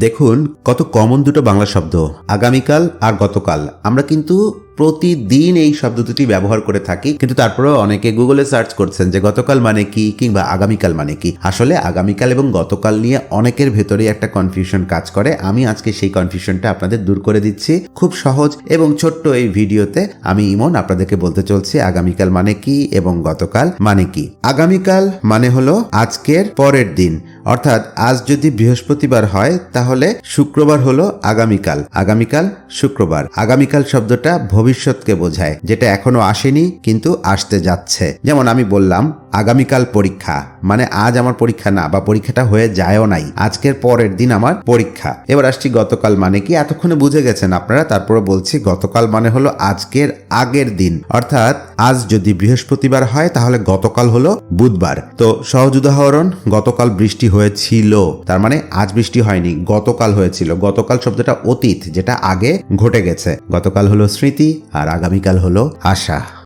দেখুন কত কমন দুটো বাংলা শব্দ, আগামীকাল আর গতকাল। আমরা কিন্তু প্রতিদিন এই শব্দ দুটি ব্যবহার করে থাকি, কিন্তু তারপরেও অনেকে গুগলে সার্চ করছেন যে গতকাল মানে কি কিংবা আগামীকাল মানে কি। আসলে আগামীকাল এবং গতকাল নিয়ে অনেকের ভেতরে একটা কনফিউশন কাজ করে। আমি আজকে সেই কনফিউশনটা আপনাদের দূর করে দিচ্ছি খুব সহজ এবং ছোট্ট এই ভিডিওতে। আমি ইমন আপনাদেরকে বলতে চলছি আগামীকাল মানে কি এবং গতকাল মানে কি। আগামীকাল মানে হলো আজকের পরের দিন, অর্থাৎ আজ যদি বৃহস্পতিবার হয় তাহলে শুক্রবার হলো আগামীকাল, আগামীকাল শুক্রবার। আগামীকাল শব্দটা ভবিষ্যৎকে বোঝায়, যেটা এখনো আসেনি কিন্তু আসতে যাচ্ছে। যেমন আমি বললাম আগামীকাল পরীক্ষা, মানে আজ আমার পরীক্ষা না, বা পরীক্ষাটা হয়ে যায়ও নাই, আজকের পরের দিন আমার পরীক্ষা। এবার আসছি গতকাল মানে কি। এতক্ষণে বুঝে গেছেন আপনারা, তারপরে বলছি গতকাল মানে হলো আজকের আগের দিন, অর্থাৎ আজ যদি বৃহস্পতিবার হয় তাহলে গতকাল হলো বুধবার। তো সহজ উদাহরণ, গতকাল বৃষ্টি হয়েছিল, তার মানে আজ বৃষ্টি হয়নি, গতকাল হয়েছিল। গতকাল শব্দটা অতীত, যেটা আগে ঘটে গেছে। গতকাল হলো স্মৃতি আর আগামীকাল হলো আশা।